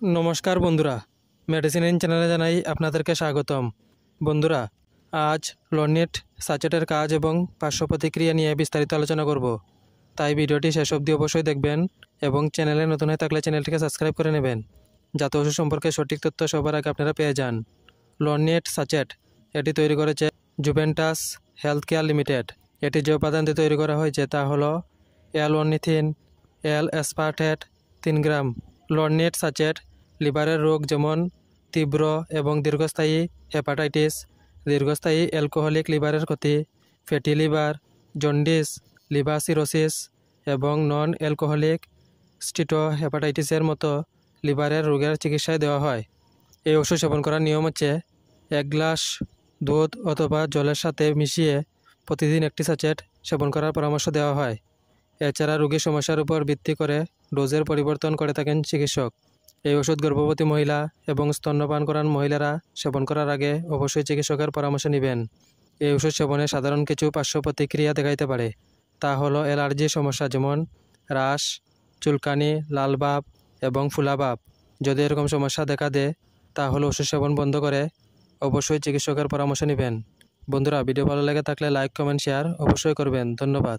নমস্কার বন্ধুরা, medicine in চ্যানেলে জানাই আপনাদেরকে স্বাগতম। বন্ধুরা, আজ লর্নেট সাচেটের কাজ এবং পার্শ্ব প্রতিক্রিয়া নিয়ে বিস্তারিত আলোচনা করব, তাই ভিডিওটি শেষ অবধি অবশ্যই দেখবেন এবং চ্যানেলে নতুন হয়ে থাকলে চ্যানেলটিকে সাবস্ক্রাইব করে নেবেন, যাতে ওষুধ সম্পর্কে সঠিক তথ্য সবার আগে আপনারা পেয়ে যান। লর্নেট সাচেট এটি তৈরি করেছে জুভেন্টাস হেলথ কেয়ার লিমিটেড। এটি যে উপাদান দিয়ে তৈরি করা হয়েছে তা হলো L-ornithine, L-aspartate 3 গ্রাম। লর্নেট সাচেট লিভারের রোগ যেমন তীব্র এবং দীর্ঘস্থায়ী হেপাটাইটিস, দীর্ঘস্থায়ী অ্যালকোহলিক লিভারের ক্ষতি, fatty liver, jaundice, liver cirrhosis এবং নন অ্যালকোহলিক স্টিটোহেপাটাইটিসের মতো লিভারের রোগের চিকিৎসায় দেওয়া হয়। এই ওষুধ সেবন করার নিয়ম হচ্ছে 1 গ্লাস দুধ অথবা জলের সাথে মিশিয়ে প্রতিদিন একটি সাচেট সেবন করার পরামর্শ দেওয়া হয়। এছাড়া রোগীর সমস্যার উপর ভিত্তি করে ডোজের পরিবর্তন করে থাকেন চিকিৎসক। এই ওষুধ গর্ভবতী মহিলা এবং স্তন্যপান করান মহিলারা সেবন করার আগে অবশ্যই চিকিৎসকের পরামর্শ নেবেন। এই ওষুধ সেবনে সাধারণ কিছু পার্শ্ব প্রতিক্রিয়া দেখাইতে পারে, তা হলো অ্যালার্জির সমস্যা যেমন রাশ, চুলকানি, লাল ভাব এবং ফুলা ভাব। যদি এরকম সমস্যা দেখা দেয় তাহলে ওষুধ সেবন বন্ধ করে অবশ্যই চিকিৎসকের পরামর্শ নেবেন। বন্ধুরা, ভিডিও ভালো লেগে থাকলে লাইক, কমেন্ট, শেয়ার অবশ্যই করবেন। ধন্যবাদ।